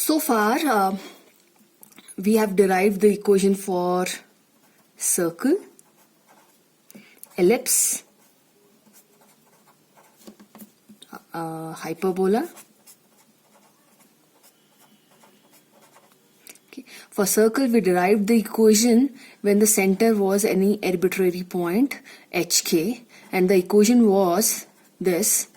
So far, we have derived the equation for circle, ellipse, hyperbola. Okay. For circle, we derived the equation when the center was any arbitrary point hk, and the equation was this.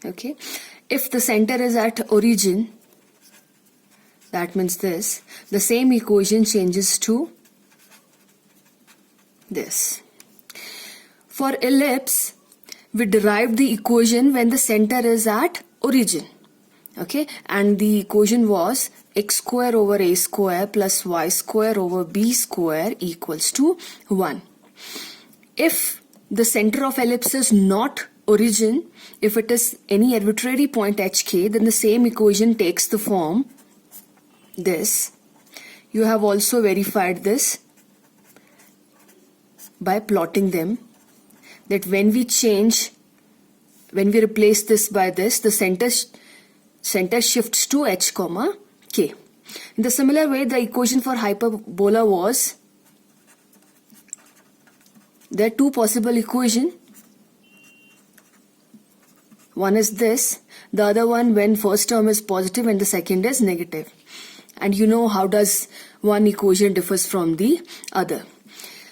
Okay, if the center is at origin, that means this, the same equation changes to this. For ellipse, we derived the equation when the center is at origin. Okay, and the equation was x square over a square plus y square over b square equals to 1. If the center of ellipse is not origin, if it is any arbitrary point hk, then the same equation takes the form this. You have also verified this by plotting them, that when we replace this by this, the center shifts to h comma k. In the similar way, the equation for hyperbola was, there are two possible equations. One is this, the other one when first term is positive and the second is negative. And you know how does one equation differs from the other.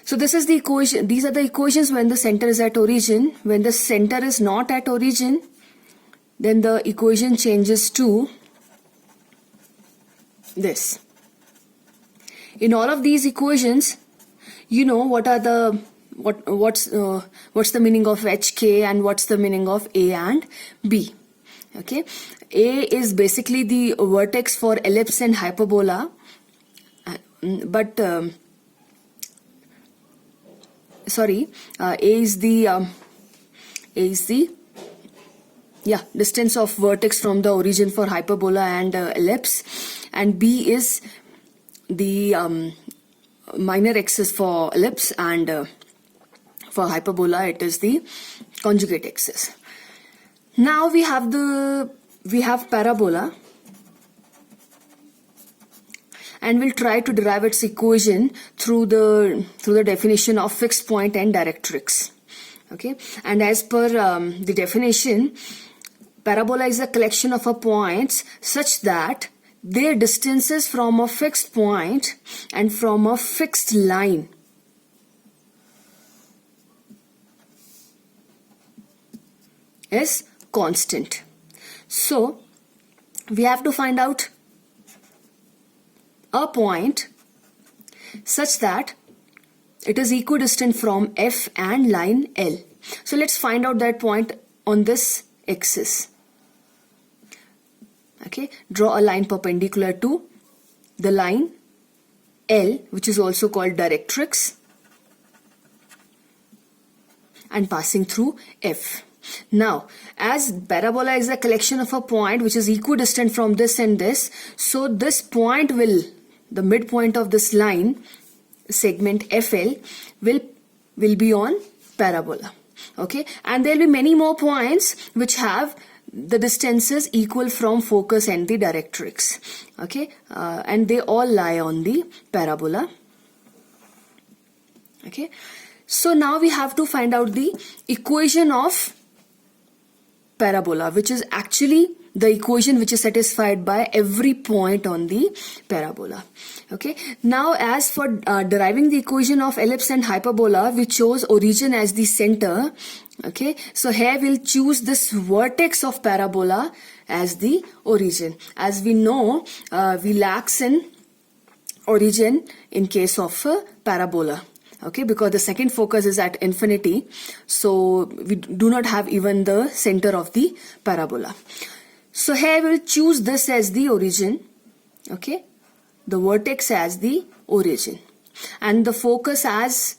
So this is the equation, these are the equations when the center is at origin. When the center is not at origin, then the equation changes to this. In all of these equations, you know what are the what's the meaning of hk and what's the meaning of a and b. Okay, a is basically the vertex for ellipse and hyperbola, but a is the distance of vertex from the origin for hyperbola and ellipse, and b is the minor axis for ellipse, and for hyperbola it is the conjugate axis. Now we have parabola, and we'll try to derive its equation through the definition of fixed point and directrix. Okay, and as per the definition, parabola is a collection of points such that their distances from a fixed point and from a fixed line is constant. So we have to find out a point such that it is equidistant from F and line L. So let's find out that point on this axis. Okay, draw a line perpendicular to the line L, which is also called directrix, and passing through F. Now, as parabola is a collection of a point which is equidistant from this and this, so this point will, the midpoint of this line, segment FL, will be on parabola. Okay, and there will be many more points which have the distances equal from focus and the directrix. Okay, and they all lie on the parabola. Okay, so now we have to find out the equation of parabola, which is actually the equation which is satisfied by every point on the parabola. Okay, now as for deriving the equation of ellipse and hyperbola, we chose origin as the center. Okay, so here we'll choose this vertex of parabola as the origin. As we know, we lacks in origin in case of parabola. Okay, because the second focus is at infinity, so we do not have even the center of the parabola. So here we'll choose this as the origin. Okay, the vertex as the origin, and the focus as,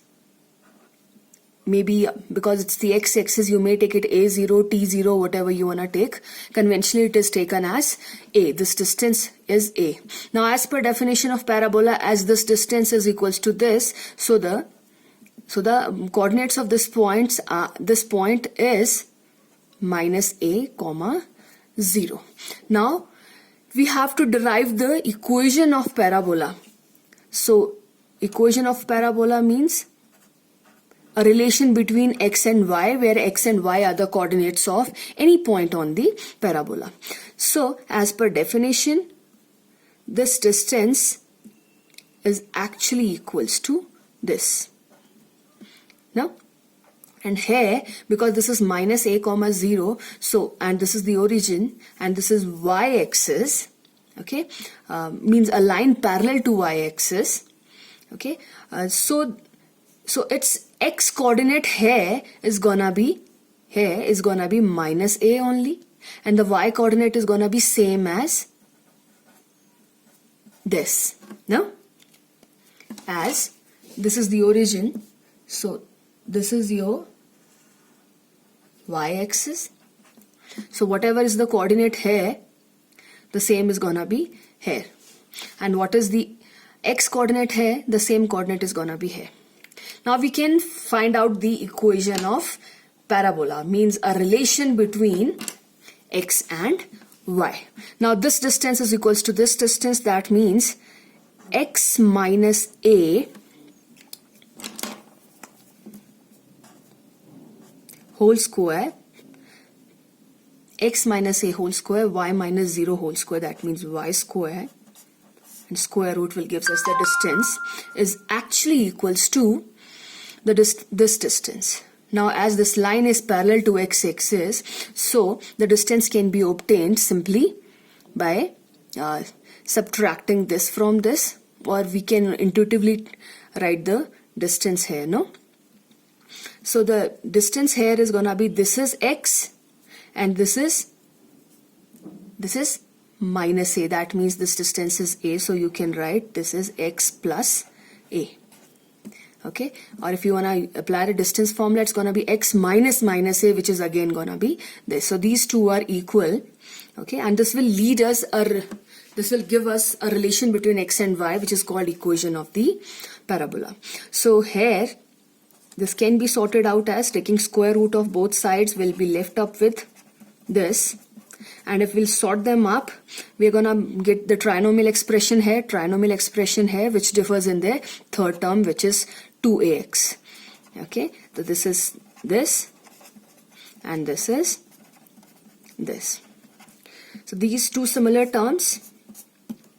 maybe because it's the x-axis, you may take it a0, t0, whatever you want to take. Conventionally it is taken as a. This distance is a. Now as per definition of parabola, as this distance is equals to this, so the coordinates of this point is minus a comma 0. Now we have to derive the equation of parabola. So equation of parabola means a relation between x and y, where x and y are the coordinates of any point on the parabola. So as per definition, this distance is actually equals to this. Now, and here, because this is minus a comma 0, so, and this is the origin, and this is y-axis, okay, means a line parallel to y-axis, okay, so its x coordinate here is gonna be minus a only, and the y coordinate is gonna be same as this. Now, as this is the origin, so this is your y-axis. So whatever is the coordinate here, the same is gonna be here. And what is the x coordinate here? The same coordinate is gonna be here. Now we can find out the equation of parabola, means a relation between x and y. Now this distance is equals to this distance, that means x minus a whole square, x minus a whole square, y minus 0 whole square, that means y square, and square root will gives us the distance, is actually equals to this distance. Now as this line is parallel to x-axis, so the distance can be obtained simply by subtracting this from this, or we can intuitively write the distance here, no? So the distance here is gonna be, this is x and this is minus a, that means this distance is a, so you can write this is x plus a. Okay, or if you wanna apply the distance formula, it's gonna be x minus minus a, which is again gonna be this. So these two are equal. Okay, and this will lead us this will give us a relation between x and y, which is called equation of the parabola. So here this can be sorted out as taking square root of both sides, will be left up with this, and if we'll sort them up, we're gonna get the trinomial expression here, which differs in the third term, which is 2ax. Okay, so this is this and this is this. So these two similar terms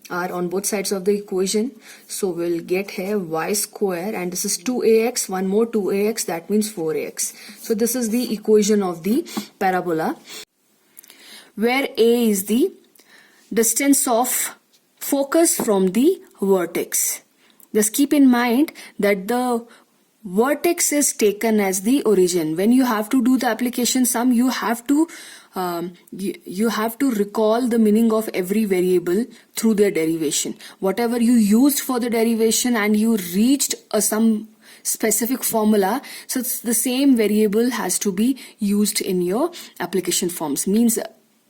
are on both sides of the equation, so we'll get here y square, and this is 2ax, one more 2ax, that means 4ax. So this is the equation of the parabola, where a is the distance of focus from the vertex. Just keep in mind that the vertex is taken as the origin. When you have to do the application sum, you have to recall the meaning of every variable through their derivation. Whatever you used for the derivation and you reached some specific formula, so it's the same variable has to be used in your application forms, means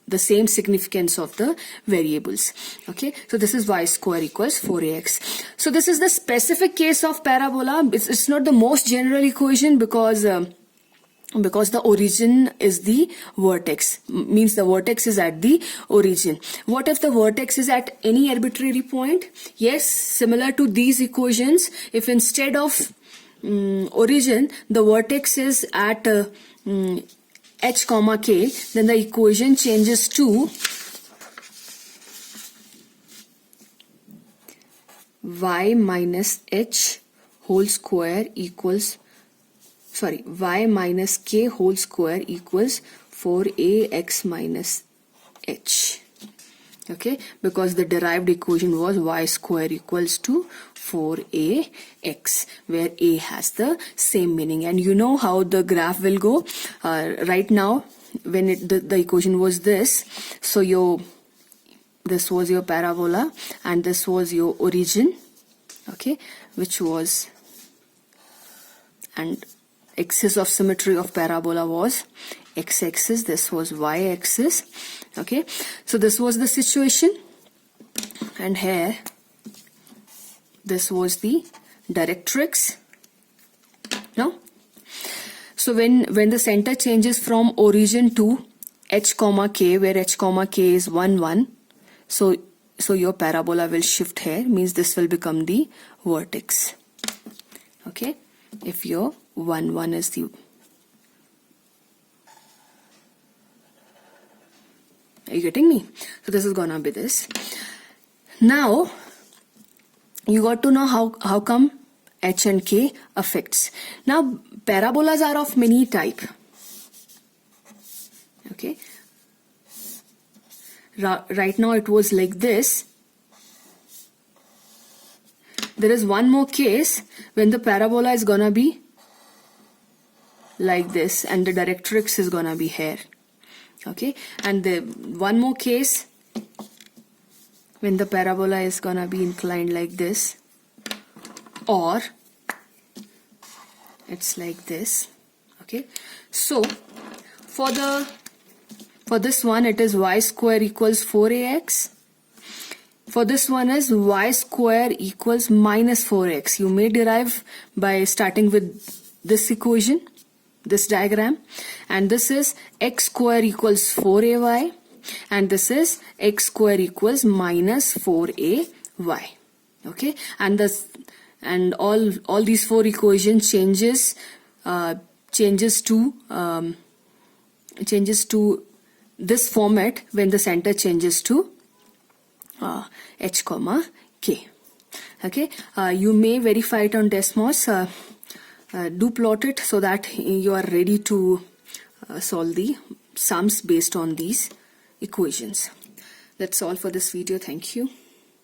the same significance of the variables. Okay, so this is y square equals 4ax. So this is the specific case of parabola. It's not the most general equation because the origin is the vertex, means the vertex is at the origin. What if the vertex is at any arbitrary point? Yes, similar to these equations, if instead of origin the vertex is at h comma k, then the equation changes to y minus h whole square equals, y minus k whole square equals 4ax minus h. Okay, because the derived equation was y square equals to 4ax, where a has the same meaning. And you know how the graph will go. Right now, when the equation was this, so this was your parabola and this was your origin, okay, which was, and axis of symmetry of parabola was x-axis, this was y-axis. Okay, so this was the situation, and here this was the directrix. No, so when the center changes from origin to h comma k, where h comma k is 1 1. So your parabola will shift here, means this will become the vertex. Okay, if your 1 1 is the, are you getting me? So this is gonna be this. Now you got to know how come h and k affects. Now parabolas are of many type. Okay, right now it was like this. There is one more case when the parabola is gonna be like this and the directrix is gonna be here. Okay, and the one more case when the parabola is gonna be inclined like this, or it's like this. Okay, so for this one it is y square equals 4ax. For this one is y square equals minus 4x. You may derive by starting with this equation, this diagram, and this is x square equals 4ay, and this is x square equals minus 4ay. Okay, and all these four equations changes to this format when the center changes to h comma k. Okay, you may verify it on Desmos. Do plot it so that you are ready to solve the sums based on these equations. That's all for this video. Thank you.